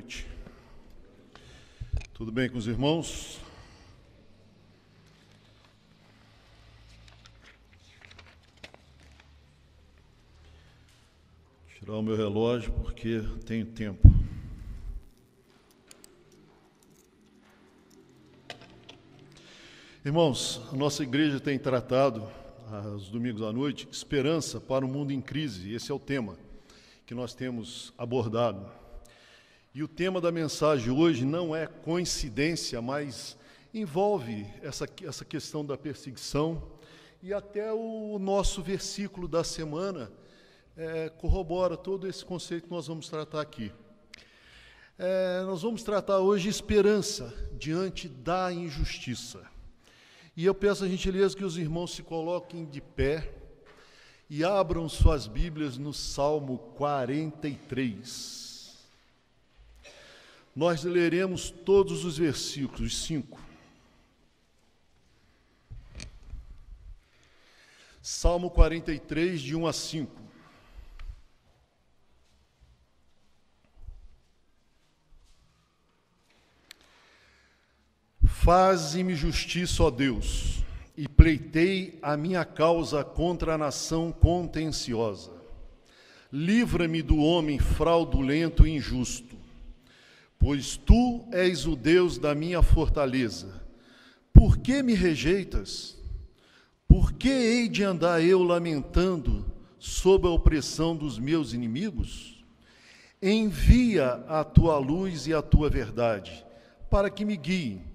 noite. Tudo bem com os irmãos? Vou tirar o meu relógio porque tenho tempo. Irmãos, a nossa igreja tem tratado, aos domingos à noite, esperança para um mundo em crise. Esse é o tema que nós temos abordado. E o tema da mensagem hoje não é coincidência, mas envolve essa questão da perseguição, e até o nosso versículo da semana corrobora todo esse conceito que nós vamos tratar aqui. Nós vamos tratar hoje esperança diante da injustiça. E eu peço a gentileza que os irmãos se coloquem de pé e abram suas Bíblias no Salmo 43. Nós leremos todos os versículos, 5. Salmo 43, de 1 a 5. Faze-me justiça, ó Deus, e pleitei a minha causa contra a nação contenciosa. Livra-me do homem fraudulento e injusto, pois tu és o Deus da minha fortaleza. Por que me rejeitas? Por que hei de andar eu lamentando sob a opressão dos meus inimigos? Envia a tua luz e a tua verdade, para que me guiem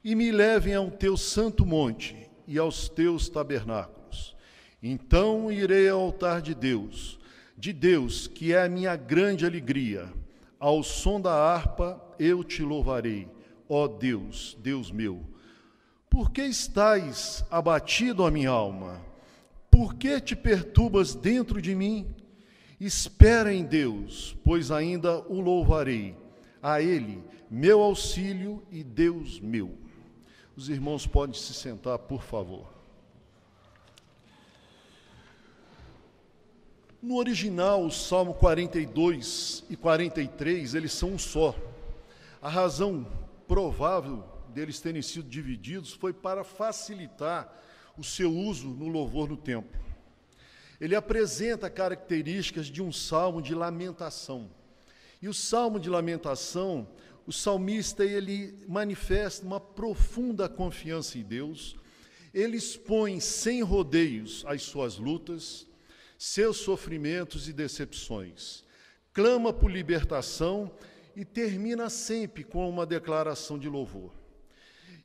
e me levem ao teu santo monte e aos teus tabernáculos. Então irei ao altar de Deus, que é a minha grande alegria. Ao som da harpa eu te louvarei, ó Deus, Deus meu. Por que estás abatido, ó minha alma? Por que te perturbas dentro de mim? Espera em Deus, pois ainda o louvarei, a Ele, meu auxílio e Deus meu. Os irmãos podem se sentar, por favor. No original, o Salmo 42 e 43, eles são um só. A razão provável deles terem sido divididos foi para facilitar o seu uso no louvor no templo. Ele apresenta características de um salmo de lamentação. E o salmo de lamentação, o salmista, ele manifesta uma profunda confiança em Deus, ele expõe sem rodeios as suas lutas, seus sofrimentos e decepções, clama por libertação e termina sempre com uma declaração de louvor.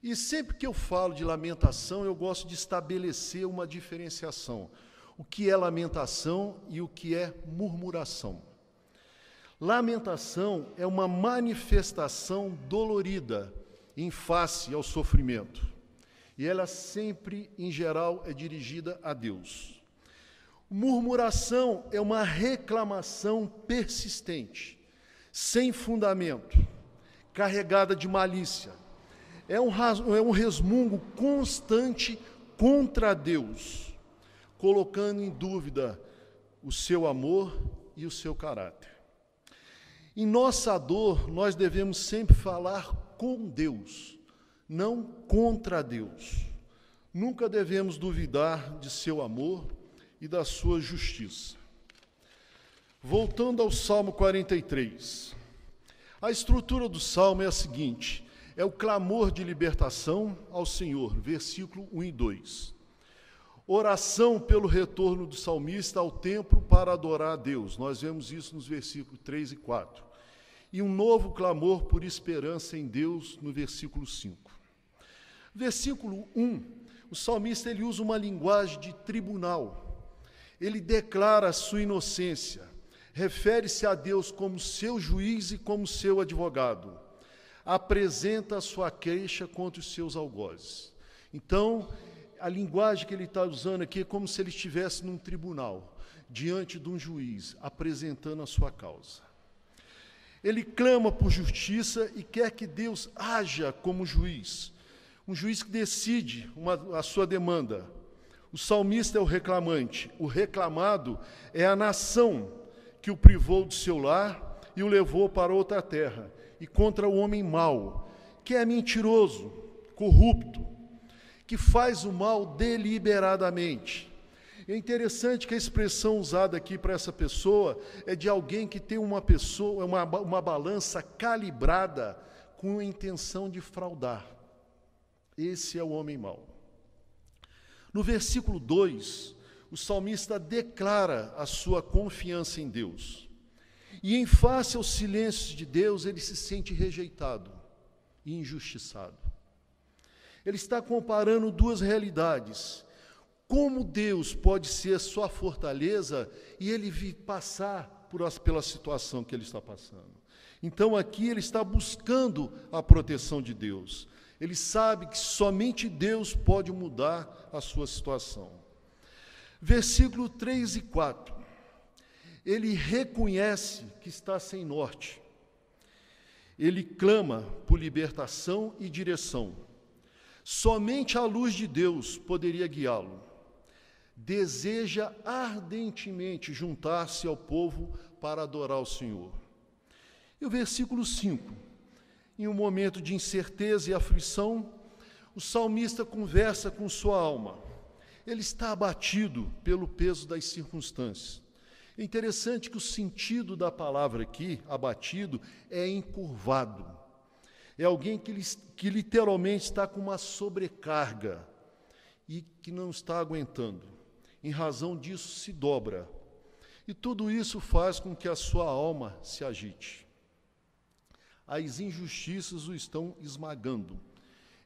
E sempre que eu falo de lamentação, eu gosto de estabelecer uma diferenciação, o que é lamentação e o que é murmuração. Lamentação é uma manifestação dolorida em face ao sofrimento. E ela sempre, em geral, é dirigida a Deus. Murmuração é uma reclamação persistente, sem fundamento, carregada de malícia. É um resmungo constante contra Deus, colocando em dúvida o seu amor e o seu caráter. Em nossa dor, nós devemos sempre falar com Deus, não contra Deus. Nunca devemos duvidar de seu amor e da sua justiça. Voltando ao Salmo 43. A estrutura do Salmo é a seguinte: é o clamor de libertação ao Senhor, versículo 1 e 2. Oração pelo retorno do salmista ao templo para adorar a Deus. Nós vemos isso nos versículos 3 e 4. E um novo clamor por esperança em Deus no versículo 5. Versículo 1, o salmista ele usa uma linguagem de tribunal. Ele declara a sua inocência, refere-se a Deus como seu juiz e como seu advogado. Apresenta a sua queixa contra os seus algozes. Então, a linguagem que ele está usando aqui é como se ele estivesse num tribunal, diante de um juiz, apresentando a sua causa. Ele clama por justiça e quer que Deus haja como juiz, um juiz que decide a sua demanda. O salmista é o reclamante, o reclamado é a nação que o privou do seu lar e o levou para outra terra. e contra o homem mau, que é mentiroso, corrupto, que faz o mal deliberadamente. É interessante que a expressão usada aqui para essa pessoa é de alguém que tem uma balança calibrada com a intenção de fraudar. Esse é o homem mau. No versículo 2, o salmista declara a sua confiança em Deus. E em face ao silêncio de Deus, ele se sente rejeitado e injustiçado. Ele está comparando duas realidades. Como Deus pode ser sua fortaleza e ele passar pela situação que ele está passando. Então aqui ele está buscando a proteção de Deus. Ele sabe que somente Deus pode mudar a sua situação. Versículo 3 e 4. Ele reconhece que está sem norte. Ele clama por libertação e direção. Somente a luz de Deus poderia guiá-lo. Deseja ardentemente juntar-se ao povo para adorar o Senhor. E o versículo 5. Em um momento de incerteza e aflição, o salmista conversa com sua alma. Ele está abatido pelo peso das circunstâncias. É interessante que o sentido da palavra aqui, abatido, é encurvado. É alguém que literalmente está com uma sobrecarga e que não está aguentando. Em razão disso, se dobra. E tudo isso faz com que a sua alma se agite. As injustiças o estão esmagando.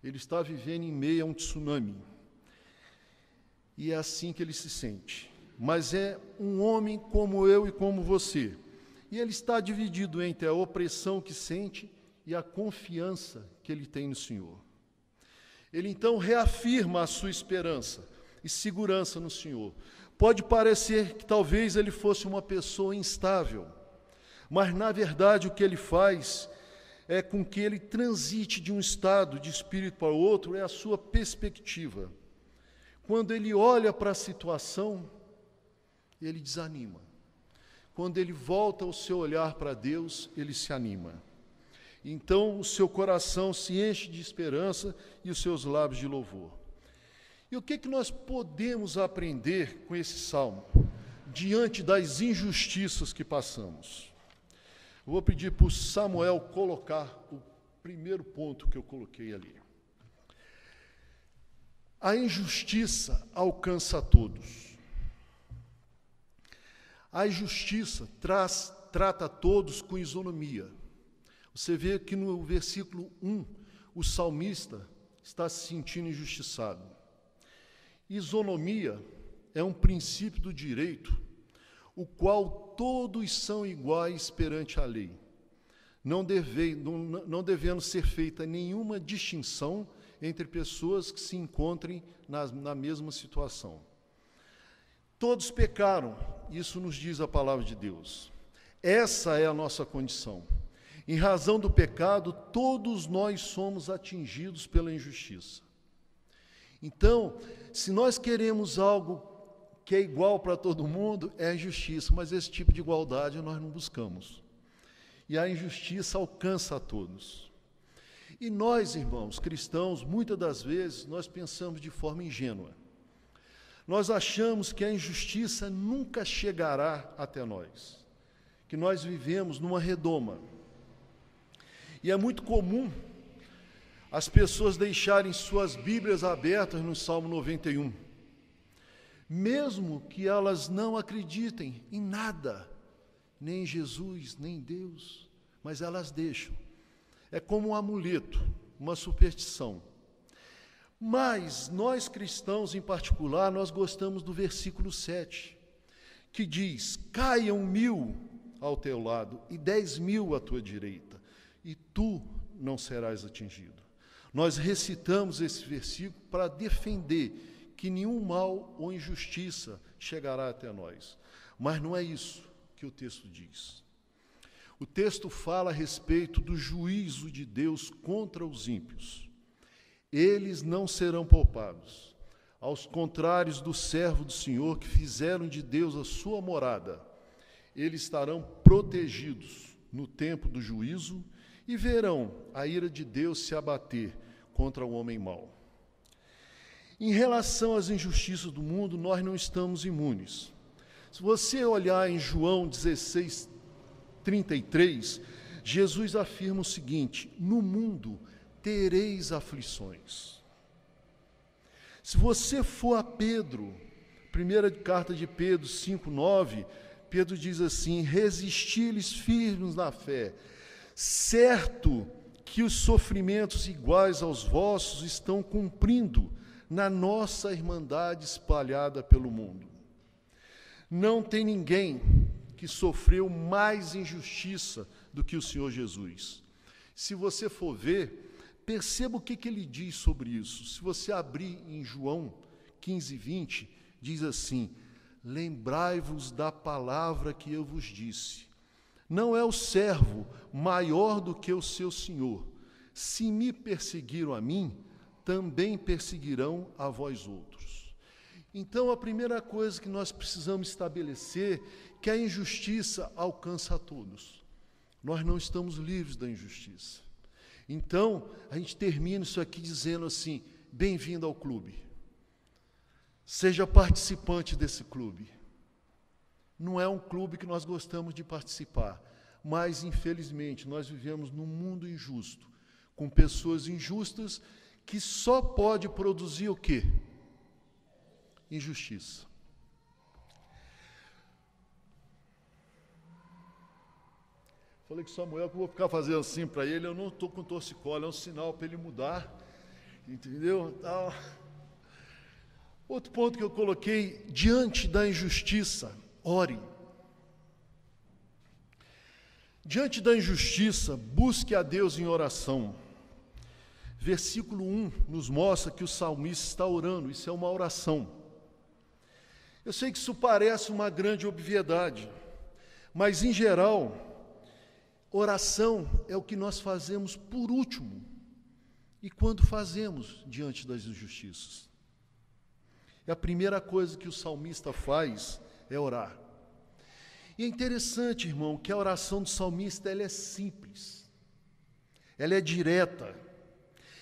Ele está vivendo em meio a um tsunami. E é assim que ele se sente. Mas é um homem como eu e como você. E ele está dividido entre a opressão que sente e a confiança que ele tem no Senhor. Ele então reafirma a sua esperança e segurança no Senhor. Pode parecer que talvez ele fosse uma pessoa instável, mas na verdade o que ele faz é com que ele transite de um estado de espírito para o outro, é a sua perspectiva. Quando ele olha para a situação, ele desanima. Quando ele volta o seu olhar para Deus, ele se anima. Então o seu coração se enche de esperança e os seus lábios de louvor. E o que nós podemos aprender com esse salmo, diante das injustiças que passamos? Eu vou pedir para o Samuel colocar o primeiro ponto que eu coloquei ali. A injustiça alcança a todos. A injustiça trata a todos com isonomia. Você vê que no versículo 1, o salmista está se sentindo injustiçado. Isonomia é um princípio do direito, o qual todos são iguais perante a lei, não devendo ser feita nenhuma distinção entre pessoas que se encontrem na mesma situação. Todos pecaram, isso nos diz a palavra de Deus. Essa é a nossa condição. Em razão do pecado, todos nós somos atingidos pela injustiça. Então, se nós queremos algo que é igual para todo mundo, é a injustiça, mas esse tipo de igualdade nós não buscamos. E a injustiça alcança a todos. E nós, irmãos, cristãos, muitas das vezes, nós pensamos de forma ingênua. Nós achamos que a injustiça nunca chegará até nós, que nós vivemos numa redoma. E é muito comum as pessoas deixarem suas Bíblias abertas no Salmo 91, mesmo que elas não acreditem em nada, nem em Jesus, nem em Deus, mas elas deixam. É como um amuleto, uma superstição. Mas nós cristãos, em particular, nós gostamos do versículo 7, que diz: caiam 1000 ao teu lado e 10.000 à tua direita, e tu não serás atingido. Nós recitamos esse versículo para defender que nenhum mal ou injustiça chegará até nós. Mas não é isso que o texto diz. O texto fala a respeito do juízo de Deus contra os ímpios. Eles não serão poupados. Aos contrários do servo do Senhor, que fizeram de Deus a sua morada, eles estarão protegidos no tempo do juízo e verão a ira de Deus se abater contra o homem mau. Em relação às injustiças do mundo, nós não estamos imunes. Se você olhar em João 16:33, Jesus afirma o seguinte: no mundo tereis aflições. Se você for a Pedro, primeira carta de Pedro 5:9, Pedro diz assim: resisti-lhes firmes na fé, certo que os sofrimentos iguais aos vossos estão cumprindo na nossa irmandade espalhada pelo mundo. Não tem ninguém que sofreu mais injustiça do que o Senhor Jesus. Se você for ver, perceba o que ele diz sobre isso. Se você abrir em João 15:20, diz assim: lembrai-vos da palavra que eu vos disse. Não é o servo maior do que o seu senhor. Se me perseguiram a mim, também perseguirão a vós outros. Então, a primeira coisa que nós precisamos estabelecer é que a injustiça alcança a todos. Nós não estamos livres da injustiça. Então, a gente termina isso aqui dizendo assim: bem-vindo ao clube. Seja participante desse clube. Não é um clube que nós gostamos de participar, mas, infelizmente, nós vivemos num mundo injusto, com pessoas injustas que só pode produzir o quê? Injustiça. Falei com o Samuel que eu vou ficar fazendo assim para ele, eu não estou com torcicolo, é um sinal para ele mudar, entendeu? Outro ponto que eu coloquei: diante da injustiça, ore. Diante da injustiça, busque a Deus em oração. Versículo 1 nos mostra que o salmista está orando, isso é uma oração. Eu sei que isso parece uma grande obviedade, mas, em geral, oração é o que nós fazemos por último, e quando fazemos diante das injustiças. E a primeira coisa que o salmista faz é orar. E é interessante, irmão, que a oração do salmista ela é simples, ela é direta,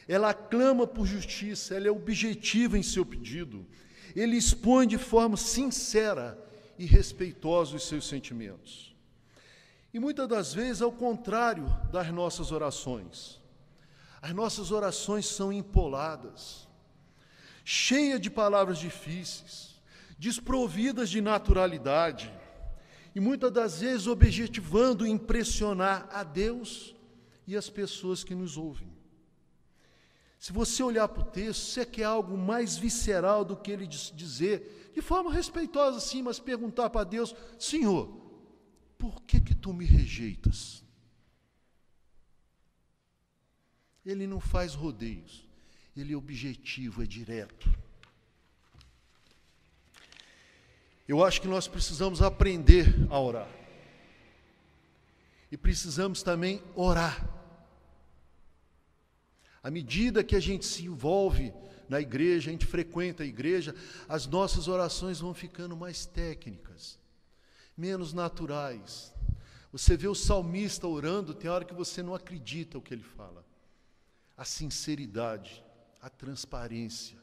ela clama por justiça, ela é objetiva em seu pedido, ele expõe de forma sincera e respeitosa os seus sentimentos. E muitas das vezes, ao contrário das nossas orações, as nossas orações são empoladas, cheias de palavras difíceis, desprovidas de naturalidade, e muitas das vezes objetivando impressionar a Deus e as pessoas que nos ouvem. Se você olhar para o texto, você quer algo mais visceral do que ele dizer, de forma respeitosa sim, mas perguntar para Deus: Senhor, por que tu me rejeitas? Ele não faz rodeios, ele é objetivo, é direto. Eu acho que nós precisamos aprender a orar. E precisamos também orar. À medida que a gente se envolve na igreja, a gente frequenta a igreja, as nossas orações vão ficando mais técnicas, menos naturais. Você vê o salmista orando, tem hora que você não acredita o que ele fala. A sinceridade, a transparência.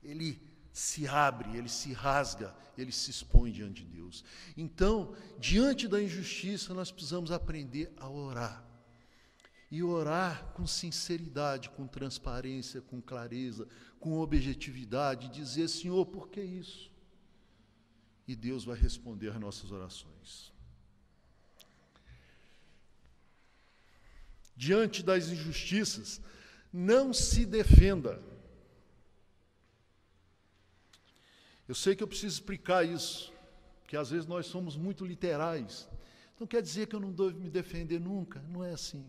Ele se abre, ele se rasga, ele se expõe diante de Deus. Então, diante da injustiça, nós precisamos aprender a orar. E orar com sinceridade, com transparência, com clareza, com objetividade, dizer: Senhor, por que isso? E Deus vai responder às nossas orações. Diante das injustiças, não se defenda. Eu sei que eu preciso explicar isso, porque às vezes nós somos muito literais. Não quer dizer que eu não devo me defender nunca, não é assim.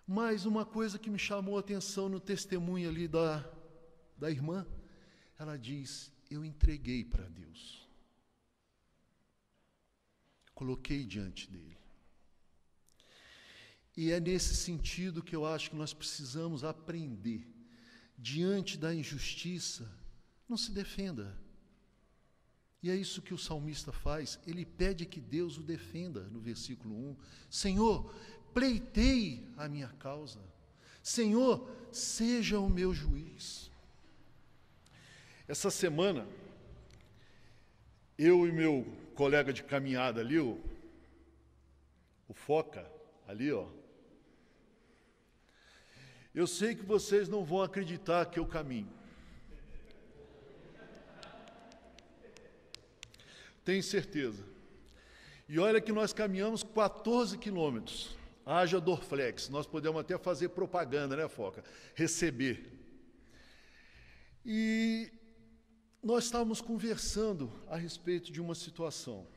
Mas uma coisa que me chamou a atenção no testemunho ali da irmã, ela diz: eu entreguei para Deus. Coloquei diante dele. E é nesse sentido que eu acho que nós precisamos aprender. Diante da injustiça, não se defenda. E é isso que o salmista faz. Ele pede que Deus o defenda, no versículo 1. Senhor, pleitei a minha causa. Senhor, seja o meu juiz. Essa semana, eu e meu colega de caminhada ali, o Foca, ali, ó. Eu sei que vocês não vão acreditar que eu caminho. Tenho certeza. E olha que nós caminhamos 14 quilômetros. Haja Dorflex. Nós podemos até fazer propaganda, né, Foca? Receber. E nós estávamos conversando a respeito de uma situação.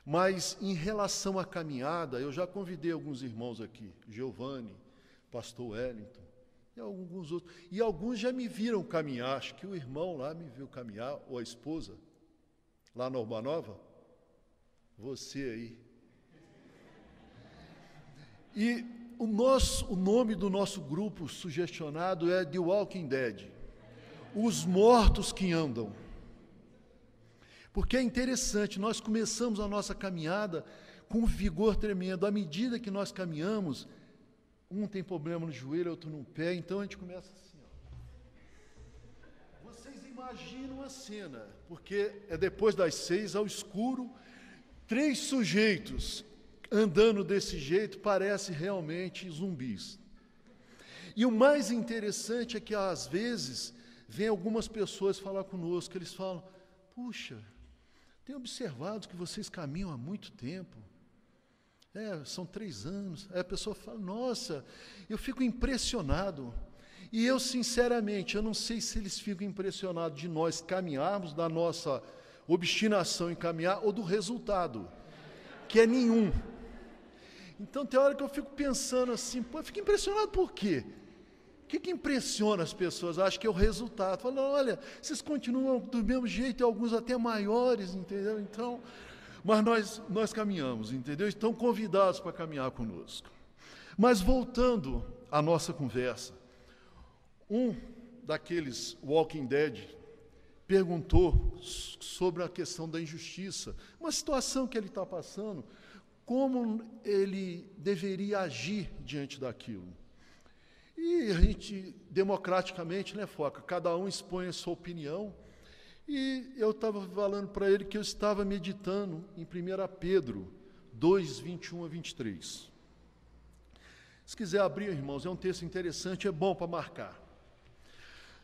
Mas, em relação à caminhada, eu já convidei alguns irmãos aqui, Giovanni, pastor Wellington, e alguns outros. E alguns já me viram caminhar, acho que o irmão lá me viu caminhar, ou a esposa, lá na Urbanova. Você aí. E o nome do nosso grupo sugestionado é The Walking Dead, os mortos que andam. Porque é interessante, nós começamos a nossa caminhada com um vigor tremendo. À medida que nós caminhamos, um tem problema no joelho, outro no pé, então a gente começa assim, ó. Vocês imaginam a cena, porque é depois das 6, ao escuro, 3 sujeitos andando desse jeito, parece realmente zumbis. E o mais interessante é que, às vezes, vem algumas pessoas falar conosco, eles falam, puxa, tenho observado que vocês caminham há muito tempo. São 3 anos. Aí a pessoa fala, nossa, eu fico impressionado. E eu, sinceramente, eu não sei se eles ficam impressionados de nós caminharmos, da nossa obstinação em caminhar, ou do resultado, que é nenhum. Então, tem hora que eu fico pensando assim, eu fico impressionado por quê? O que impressiona as pessoas? Acho que é o resultado. Falam, olha, vocês continuam do mesmo jeito, e alguns até maiores, entendeu? Então, mas nós caminhamos, entendeu? Estão convidados para caminhar conosco. Mas voltando à nossa conversa, um daqueles Walking Dead perguntou sobre a questão da injustiça, uma situação que ele está passando, como ele deveria agir diante daquilo. E a gente, democraticamente, né, Foca, cada um expõe a sua opinião, e eu estava falando para ele que eu estava meditando em 1 Pedro 2, 21 a 23. Se quiser abrir, irmãos, é um texto interessante, é bom para marcar.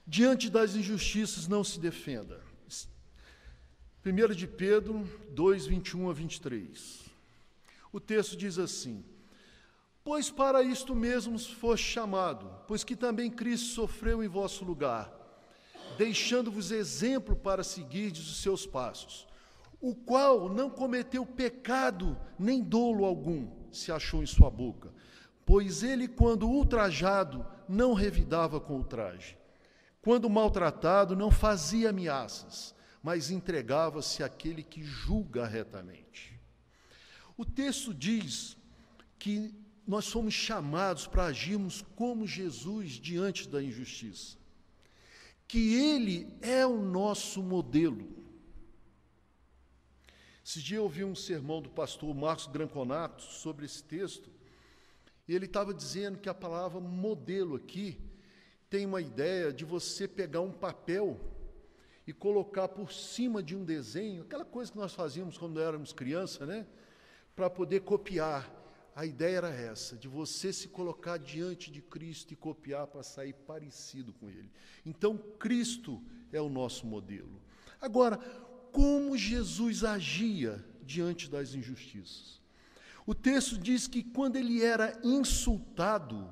Diante das injustiças não se defenda. 1 de Pedro 2, 21 a 23. O texto diz assim, pois para isto mesmo foste chamado, pois que também Cristo sofreu em vosso lugar, deixando-vos exemplo para seguirdes os seus passos, o qual não cometeu pecado, nem dolo algum se achou em sua boca, pois ele, quando ultrajado, não revidava com ultraje. Quando maltratado, não fazia ameaças, mas entregava-se àquele que julga retamente. O texto diz que nós somos chamados para agirmos como Jesus diante da injustiça, que Ele é o nosso modelo. Esse dia eu ouvi um sermão do pastor Marcos Granconato sobre esse texto, e ele estava dizendo que a palavra modelo aqui tem uma ideia de você pegar um papel e colocar por cima de um desenho, aquela coisa que nós fazíamos quando éramos criança, né? Para poder copiar. A ideia era essa, de você se colocar diante de Cristo e copiar para sair parecido com Ele. Então, Cristo é o nosso modelo. Agora, como Jesus agia diante das injustiças? O texto diz que quando ele era insultado,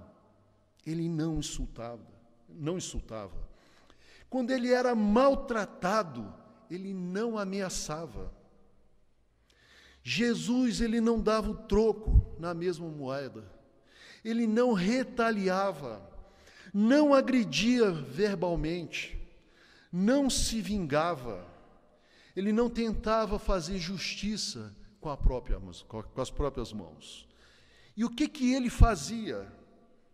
ele não insultava. Quando ele era maltratado, ele não ameaçava. Jesus, ele não dava o troco na mesma moeda. Ele não retaliava, não agredia verbalmente, não se vingava. Ele não tentava fazer justiça com as próprias mãos. E o que ele fazia?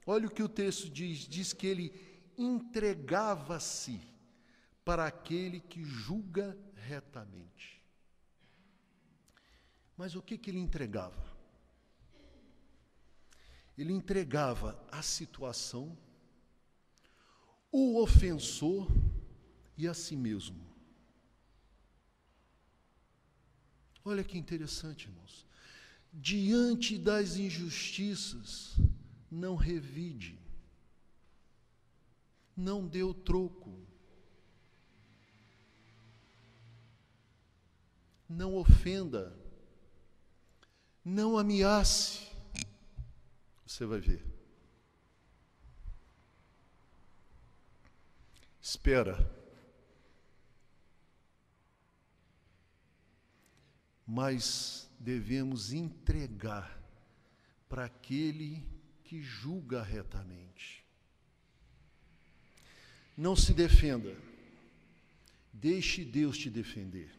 Olha o que o texto diz que ele entregava-se para aquele que julga retamente. Mas o que ele entregava? Ele entregava a situação, o ofensor e a si mesmo. Olha que interessante, irmãos. Diante das injustiças, não revide, não dê o troco, não ofenda, não ameace. Você vai ver. Espera. Mas devemos entregar para aquele que julga retamente. Não se defenda. Deixe Deus te defender.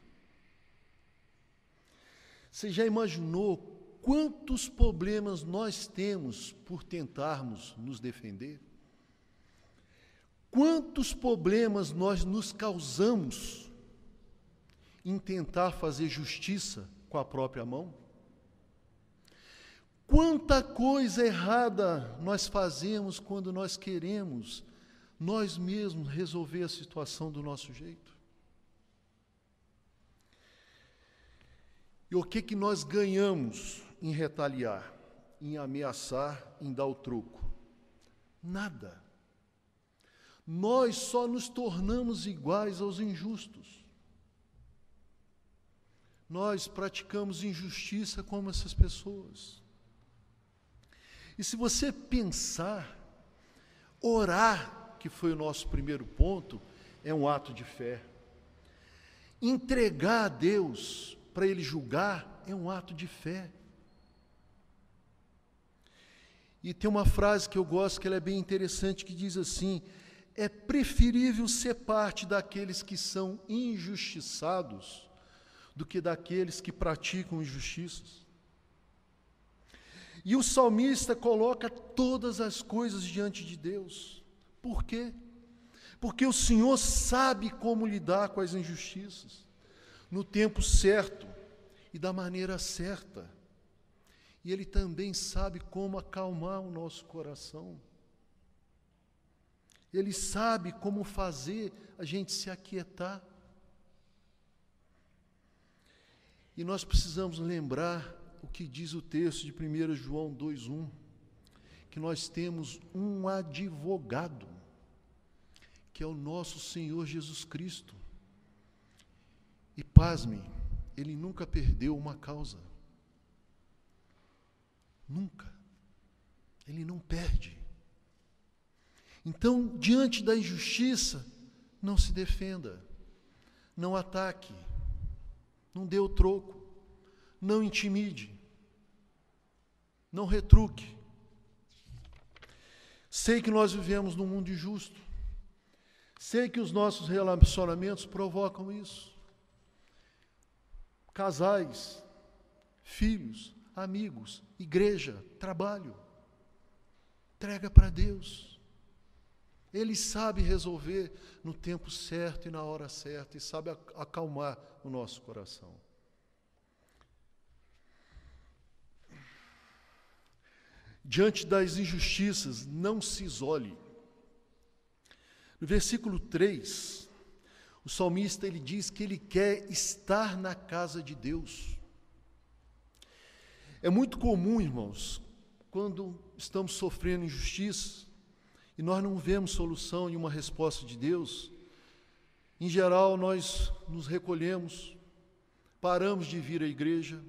Você já imaginou quantos problemas nós temos por tentarmos nos defender? Quantos problemas nós nos causamos em tentar fazer justiça com a própria mão? Quanta coisa errada nós fazemos quando nós queremos nós mesmos resolver a situação do nosso jeito? E o que nós ganhamos em retaliar, em ameaçar, em dar o troco? Nada. Nós só nos tornamos iguais aos injustos. Nós praticamos injustiça como essas pessoas. E se você pensar, orar, que foi o nosso primeiro ponto, é um ato de fé. Entregar a Deus para Ele julgar é um ato de fé. E tem uma frase que eu gosto, que ela é bem interessante, que diz assim: é preferível ser parte daqueles que são injustiçados do que daqueles que praticam injustiças. E o salmista coloca todas as coisas diante de Deus. Por quê? Porque o Senhor sabe como lidar com as injustiças, no tempo certo e da maneira certa. E Ele também sabe como acalmar o nosso coração. Ele sabe como fazer a gente se aquietar. E nós precisamos lembrar o que diz o texto de 1 João 2,1, que nós temos um advogado, que é o nosso Senhor Jesus Cristo. E pasmem, Ele nunca perdeu uma causa. Nunca. Ele não perde. Então, diante da injustiça, não se defenda, não ataque, não dê o troco, não intimide, não retruque. Sei que nós vivemos num mundo injusto, sei que os nossos relacionamentos provocam isso. Casais, filhos, amigos, igreja, trabalho, entrega para Deus. Ele sabe resolver no tempo certo e na hora certa, e sabe acalmar o nosso coração. Diante das injustiças, não se isole. No versículo 3, o salmista ele diz que ele quer estar na casa de Deus. É muito comum, irmãos, quando estamos sofrendo injustiça, e nós não vemos solução e uma resposta de Deus, em geral nós nos recolhemos, paramos de vir à igreja,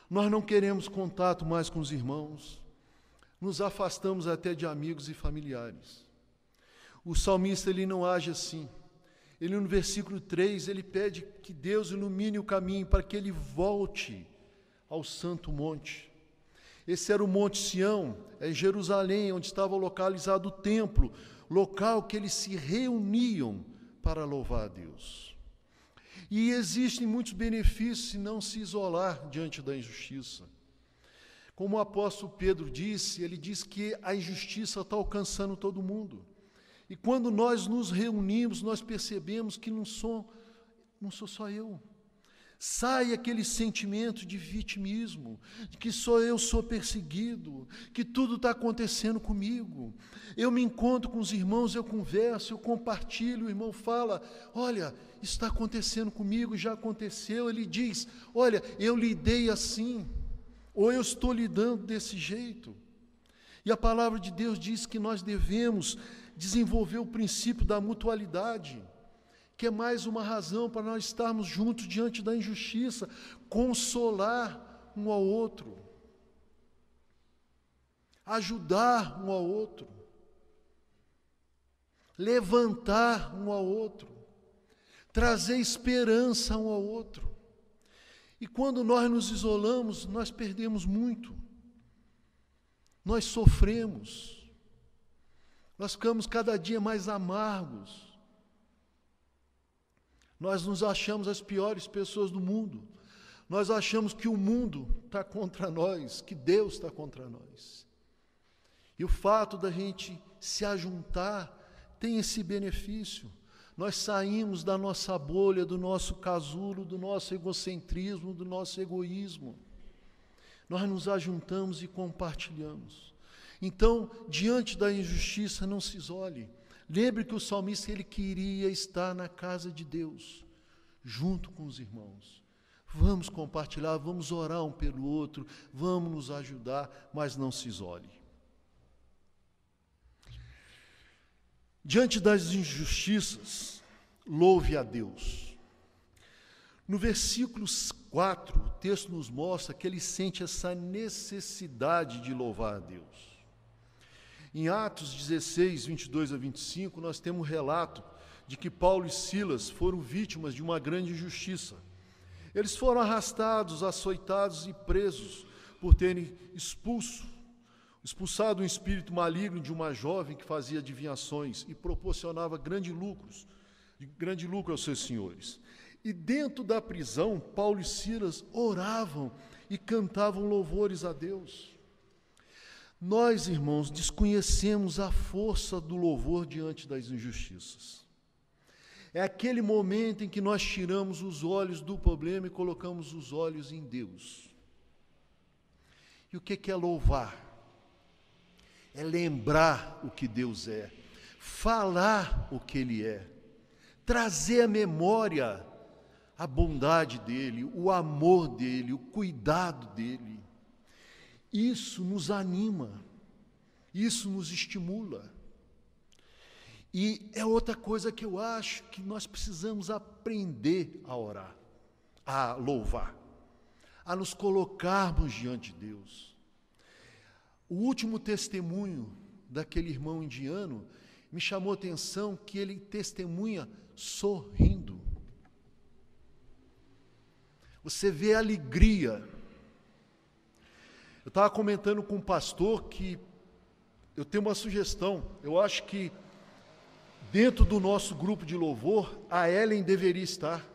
nós não queremos contato mais com os irmãos, nos afastamos até de amigos e familiares. O salmista ele não age assim. Ele no versículo 3, ele pede que Deus ilumine o caminho para que ele volte ao santo monte. Esse era o Monte Sião, é Jerusalém, onde estava localizado o templo, local que eles se reuniam para louvar a Deus. E existem muitos benefícios se não se isolar diante da injustiça. Como o apóstolo Pedro disse, ele diz que a injustiça está alcançando todo mundo. E quando nós nos reunimos, nós percebemos que não sou só eu. Sai aquele sentimento de vitimismo, de que só eu sou perseguido, que tudo está acontecendo comigo. Eu me encontro com os irmãos, eu converso, eu compartilho, o irmão fala, olha, isso está acontecendo comigo, já aconteceu. Ele diz, olha, eu lidei assim, ou eu estou lidando desse jeito. E a palavra de Deus diz que nós devemos desenvolver o princípio da mutualidade, que é mais uma razão para nós estarmos juntos diante da injustiça, consolar um ao outro, ajudar um ao outro, levantar um ao outro, trazer esperança um ao outro. E quando nós nos isolamos, nós perdemos muito, nós sofremos, nós ficamos cada dia mais amargos. Nós nos achamos as piores pessoas do mundo. Nós achamos que o mundo está contra nós, que Deus está contra nós. E o fato da gente se ajuntar tem esse benefício. Nós saímos da nossa bolha, do nosso casulo, do nosso egocentrismo, do nosso egoísmo. Nós nos ajuntamos e compartilhamos. Então, diante da injustiça, não se isole. Lembre que o salmista, ele queria estar na casa de Deus, junto com os irmãos. Vamos compartilhar, vamos orar um pelo outro, vamos nos ajudar, mas não se isole. Diante das injustiças, louve a Deus. No versículo 4, o texto nos mostra que ele sente essa necessidade de louvar a Deus. Em Atos 16, 22 a 25, nós temos um relato de que Paulo e Silas foram vítimas de uma grande injustiça. Eles foram arrastados, açoitados e presos por terem expulsado um espírito maligno de uma jovem que fazia adivinhações e proporcionava grande lucro aos seus senhores. E dentro da prisão, Paulo e Silas oravam e cantavam louvores a Deus. Nós, irmãos, desconhecemos a força do louvor diante das injustiças. É aquele momento em que nós tiramos os olhos do problema e colocamos os olhos em Deus. E o que é louvar? É lembrar o que Deus é, falar o que Ele é, trazer à memória a bondade dEle, o amor dEle, o cuidado dEle. Isso nos anima, isso nos estimula. E é outra coisa que eu acho que nós precisamos aprender a orar, a louvar, a nos colocarmos diante de Deus. O último testemunho daquele irmão indiano me chamou a atenção que ele testemunha sorrindo. Você vê a alegria. Eu estava comentando com um pastor que eu tenho uma sugestão. Eu acho que dentro do nosso grupo de louvor, a Ellen deveria estar.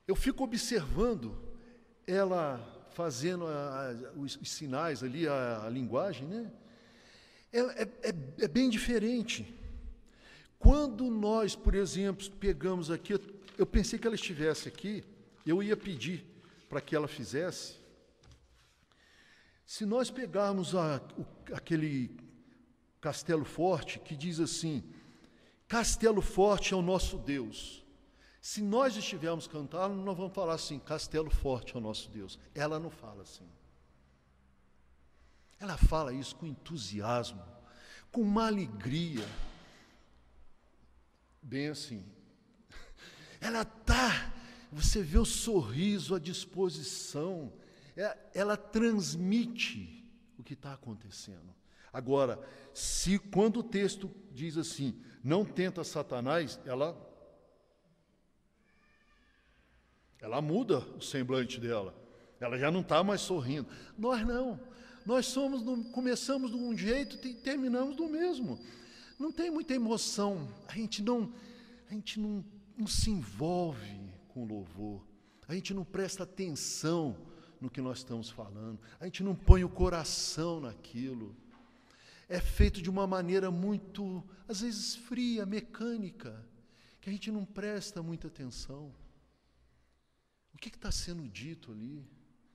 Eu fico observando ela fazendo os sinais ali, a linguagem, né? É bem diferente. Quando nós, por exemplo, pegamos aqui, eu pensei que ela estivesse aqui, eu ia pedir para que ela fizesse. Se nós pegarmos aquele Castelo Forte, que diz assim, Castelo Forte é o nosso Deus. Se nós estivermos cantando, nós vamos falar assim, Castelo Forte é o nosso Deus. Ela não fala assim. Ela fala isso com entusiasmo, com uma alegria. Bem assim. Você vê o sorriso, a disposição, ela transmite o que está acontecendo. Agora, quando o texto diz assim, não tenta Satanás, ela muda o semblante dela. Ela já não está mais sorrindo. Nós não. Nós começamos de um jeito e terminamos do mesmo. Não tem muita emoção. A gente não se envolve com louvor. A gente não presta atenção no que nós estamos falando. A gente não põe o coração naquilo. É feito de uma maneira muito, às vezes, fria, mecânica, que a gente não presta muita atenção. O que está sendo dito ali?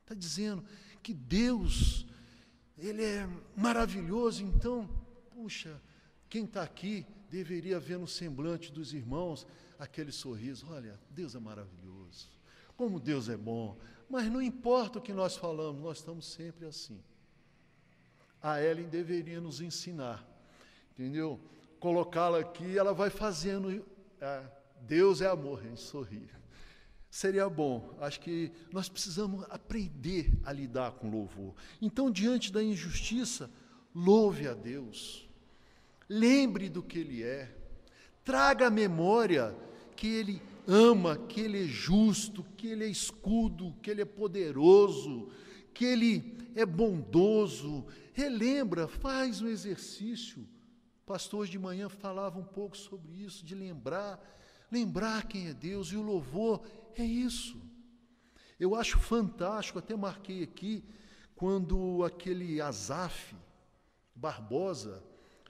Está dizendo que Deus, Ele é maravilhoso, então, puxa, quem está aqui deveria ver no semblante dos irmãos aquele sorriso. Olha, Deus é maravilhoso, como Deus é bom, mas não importa o que nós falamos, nós estamos sempre assim. A Ellen deveria nos ensinar, entendeu? Colocá-la aqui, ela vai fazendo, Deus é amor, a gente sorri. Seria bom, acho que nós precisamos aprender a lidar com louvor. Então, diante da injustiça, louve a Deus, lembre do que Ele é, traga à memória que Ele ama, que Ele é justo, que Ele é escudo, que Ele é poderoso, que Ele é bondoso. Relembra, faz um exercício. O pastor hoje de manhã falava um pouco sobre isso, de lembrar quem é Deus, e o louvor é isso. Eu acho fantástico, até marquei aqui, quando aquele Asaf Barbosa,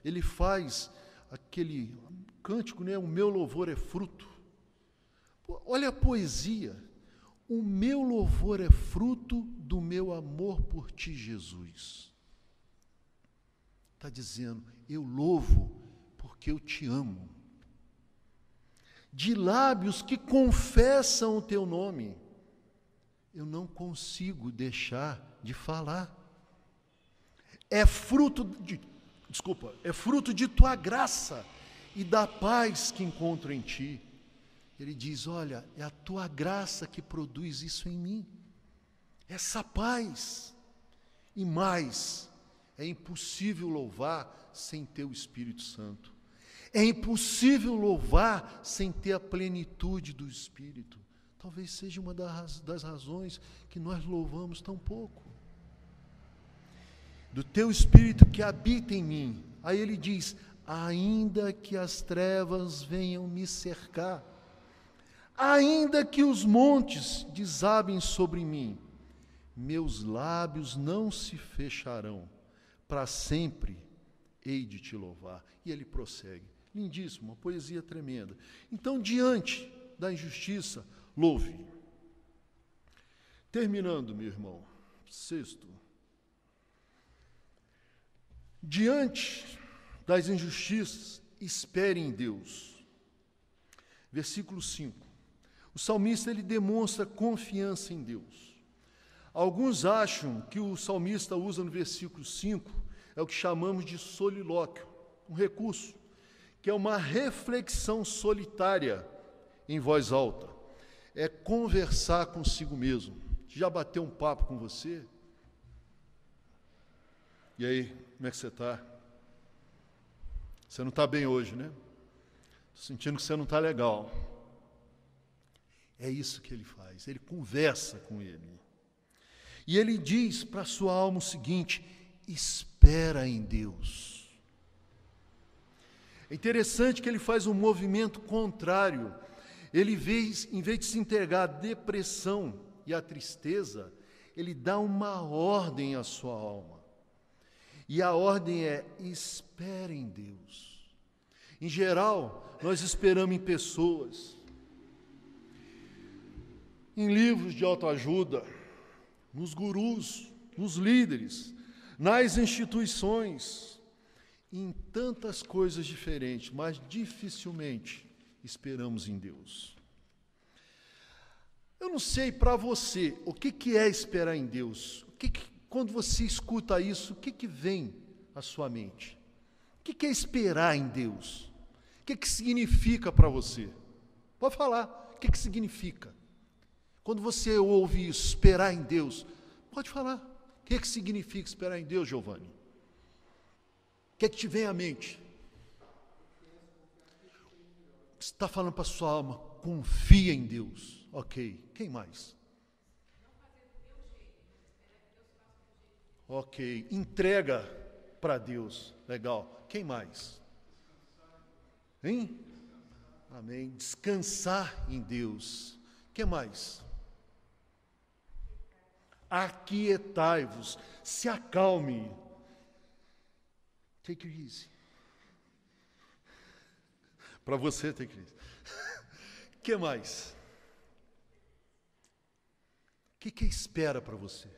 ele faz aquele cântico, né? O meu louvor é fruto. Olha a poesia. O meu louvor é fruto do meu amor por ti, Jesus. Está dizendo, eu louvo porque eu te amo. De lábios que confessam o teu nome, eu não consigo deixar de falar. É fruto de tua graça e da paz que encontro em ti. Ele diz, olha, é a tua graça que produz isso em mim, essa paz. E mais, é impossível louvar sem ter o Espírito Santo. É impossível louvar sem ter a plenitude do Espírito. Talvez seja uma das razões que nós louvamos tão pouco. Do teu Espírito que habita em mim. Aí ele diz, ainda que as trevas venham me cercar, ainda que os montes desabem sobre mim, meus lábios não se fecharão, para sempre hei de te louvar. E ele prossegue. Lindíssimo, uma poesia tremenda. Então, diante da injustiça, louve. Terminando, meu irmão, sexto. Diante das injustiças, espere em Deus. Versículo 5. O salmista, ele demonstra confiança em Deus. Alguns acham que o salmista usa no versículo 5, é o que chamamos de solilóquio, um recurso, que é uma reflexão solitária em voz alta. É conversar consigo mesmo. Já bateu um papo com você? E aí, como é que você está? Você não está bem hoje, né? Estou sentindo que você não está legal. É isso que ele faz, ele conversa com ele. E ele diz para a sua alma o seguinte, espera em Deus. É interessante que ele faz um movimento contrário. Ele, em vez de se entregar à depressão e à tristeza, ele dá uma ordem à sua alma. E a ordem é, espere em Deus. Em geral, nós esperamos em pessoas, em livros de autoajuda, nos gurus, nos líderes, nas instituições, em tantas coisas diferentes, mas dificilmente esperamos em Deus. Eu não sei para você o que é esperar em Deus. Quando você escuta isso, o que vem à sua mente? O que é esperar em Deus? O que significa para você? Pode falar, o que significa? Quando você ouve isso, esperar em Deus, pode falar. O que significa esperar em Deus, Giovanni? O que te vem à mente? Você está falando para a sua alma, confia em Deus. Ok, quem mais? Ok, entrega para Deus. Legal, quem mais? Hein? Amém, descansar em Deus. Que mais? Aquietai-vos, se acalme. Take it easy. Para você, take it easy. Que mais? que é espera para você?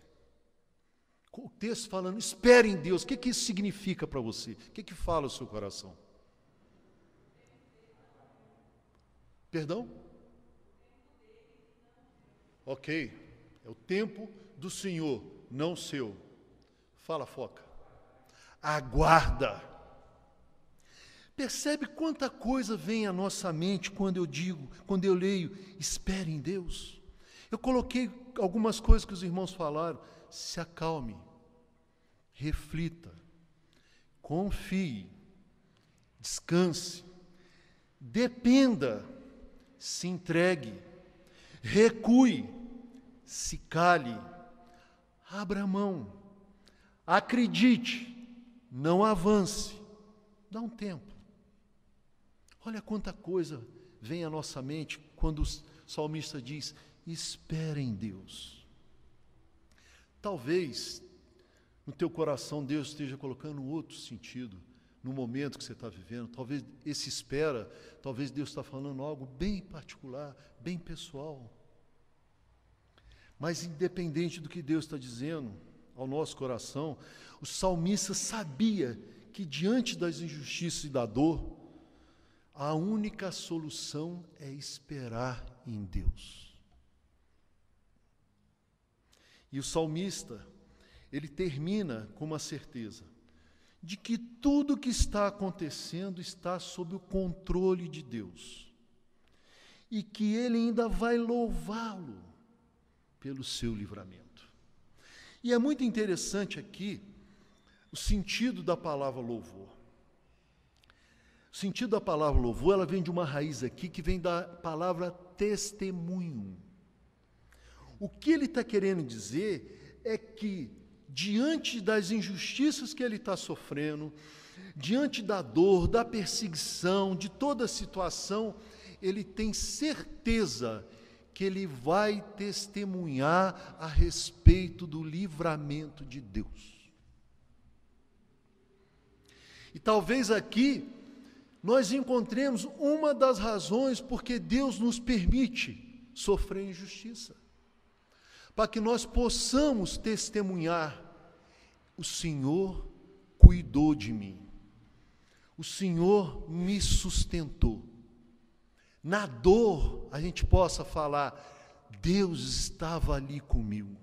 O texto falando, espere em Deus, o que isso significa para você? O que fala o seu coração? Perdão? Ok, é o tempo do Senhor, não o seu. Fala, Foca. Aguarda. Percebe quanta coisa vem à nossa mente quando eu leio, espere em Deus? Eu coloquei algumas coisas que os irmãos falaram. Se acalme, reflita, confie, descanse, dependa, se entregue, recue, se cale, abra a mão, acredite, não avance, dá um tempo. Olha quanta coisa vem à nossa mente quando o salmista diz, espere em Deus. Talvez no teu coração Deus esteja colocando outro sentido no momento que você está vivendo. Talvez esse espera, talvez Deus está falando algo bem particular, bem pessoal. Mas independente do que Deus está dizendo ao nosso coração, o salmista sabia que diante das injustiças e da dor, a única solução é esperar em Deus. E o salmista, ele termina com uma certeza de que tudo o que está acontecendo está sob o controle de Deus e que ele ainda vai louvá-lo pelo seu livramento. E é muito interessante aqui o sentido da palavra louvor. O sentido da palavra louvor, ela vem de uma raiz aqui que vem da palavra testemunho. O que ele está querendo dizer é que, diante das injustiças que ele está sofrendo, diante da dor, da perseguição, de toda a situação, ele tem certeza que ele vai testemunhar a respeito do livramento de Deus. E talvez aqui nós encontremos uma das razões porque Deus nos permite sofrer injustiça, para que nós possamos testemunhar, o Senhor cuidou de mim, o Senhor me sustentou. Na dor, a gente possa falar, Deus estava ali comigo.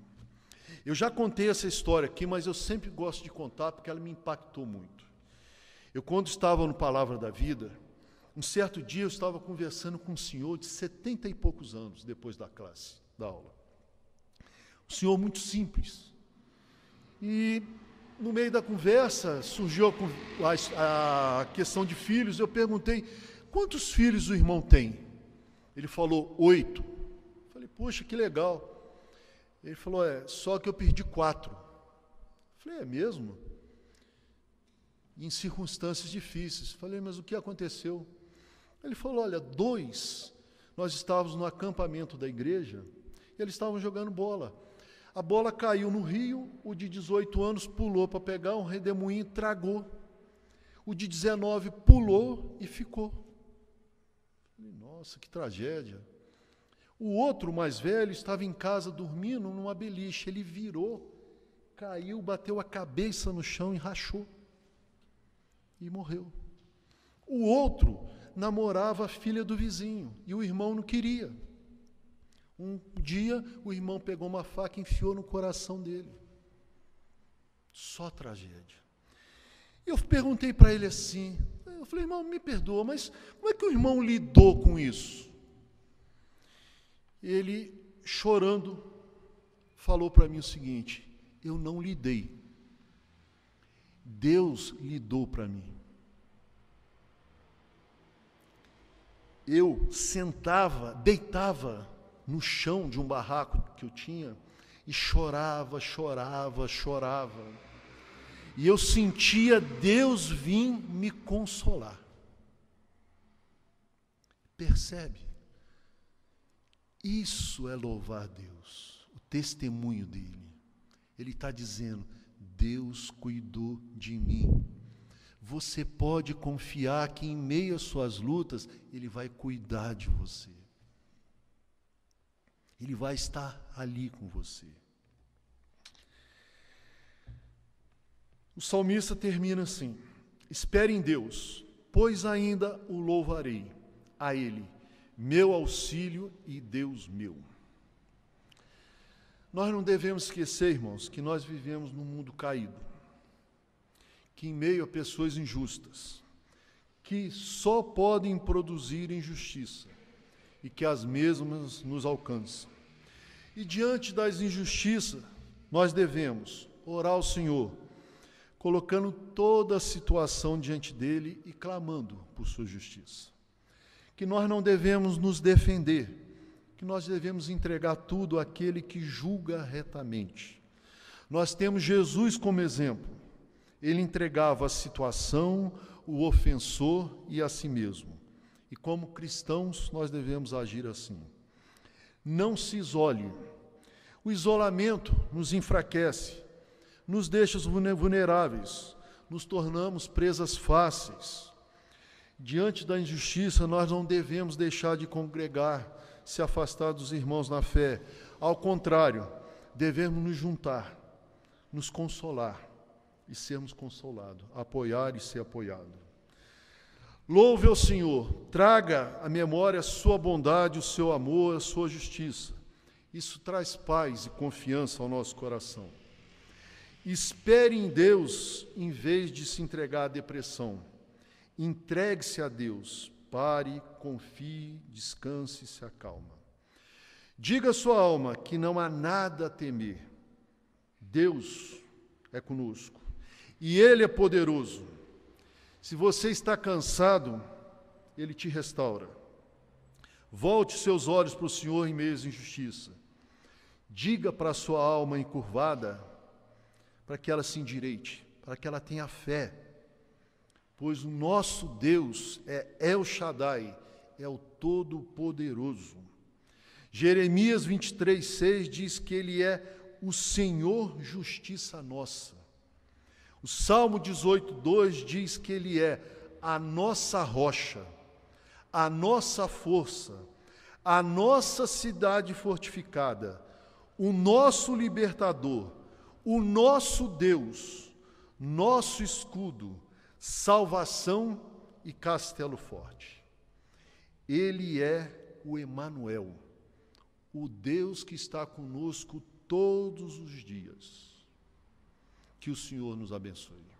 Eu já contei essa história aqui, mas eu sempre gosto de contar porque ela me impactou muito. Eu, quando estava no Palavra da Vida, um certo dia eu estava conversando com um senhor de 70 e poucos anos, depois da classe, da aula. Um senhor muito simples. E no meio da conversa surgiu a questão de filhos. Eu perguntei, quantos filhos o irmão tem? Ele falou, 8. Falei, poxa, que legal. Ele falou, só que eu perdi 4. Falei, é mesmo? Em circunstâncias difíceis. Falei, mas o que aconteceu? Ele falou, olha, 2, nós estávamos no acampamento da igreja, e eles estavam jogando bola. A bola caiu no rio, o de 18 anos pulou para pegar, um redemoinho tragou. O de 19 pulou e ficou. Falei, nossa, que tragédia. O outro, mais velho, estava em casa dormindo numa beliche. Ele virou, caiu, bateu a cabeça no chão e rachou. E morreu. O outro namorava a filha do vizinho e o irmão não queria. Um dia, o irmão pegou uma faca e enfiou no coração dele. Só tragédia. Eu perguntei para ele assim, eu falei, irmão, me perdoa, mas como é que o irmão lidou com isso? Ele, chorando, falou para mim o seguinte, eu não lidei. Deus lidou para mim. Eu sentava, deitava no chão de um barraco que eu tinha e chorava. E eu sentia Deus vir me consolar. Percebe? Isso é louvar a Deus, o testemunho dele. Ele está dizendo, Deus cuidou de mim. Você pode confiar que em meio às suas lutas, Ele vai cuidar de você. Ele vai estar ali com você. O salmista termina assim: espere em Deus, pois ainda o louvarei, a Ele, meu auxílio e Deus meu. Nós não devemos esquecer, irmãos, que nós vivemos num mundo caído, que em meio a pessoas injustas, que só podem produzir injustiça, e que as mesmas nos alcançam. E diante das injustiças, nós devemos orar ao Senhor, colocando toda a situação diante dele e clamando por sua justiça. Que nós não devemos nos defender, que nós devemos entregar tudo àquele que julga retamente. Nós temos Jesus como exemplo. Ele entregava a situação, o ofensor e a si mesmo. E como cristãos, nós devemos agir assim. Não se isole. O isolamento nos enfraquece, nos deixa vulneráveis, nos tornamos presas fáceis. Diante da injustiça, nós não devemos deixar de congregar, se afastar dos irmãos na fé. Ao contrário, devemos nos juntar, nos consolar e sermos consolados, apoiar e ser apoiado. Louve ao Senhor, traga à memória a sua bondade, o seu amor, a sua justiça. Isso traz paz e confiança ao nosso coração. Espere em Deus em vez de se entregar à depressão. Entregue-se a Deus, pare, confie, descanse e se acalma. Diga à sua alma que não há nada a temer. Deus é conosco e Ele é poderoso. Se você está cansado, Ele te restaura. Volte seus olhos para o Senhor em meio à injustiça. Diga para a sua alma encurvada, para que ela se endireite, para que ela tenha fé. Pois o nosso Deus é El Shaddai, é o Todo-Poderoso. Jeremias 23:6 diz que Ele é o Senhor justiça nossa. O Salmo 18:2 diz que Ele é a nossa rocha, a nossa força, a nossa cidade fortificada, o nosso libertador, o nosso Deus, nosso escudo, salvação e castelo forte. Ele é o Emanuel, o Deus que está conosco todos os dias. Que o Senhor nos abençoe.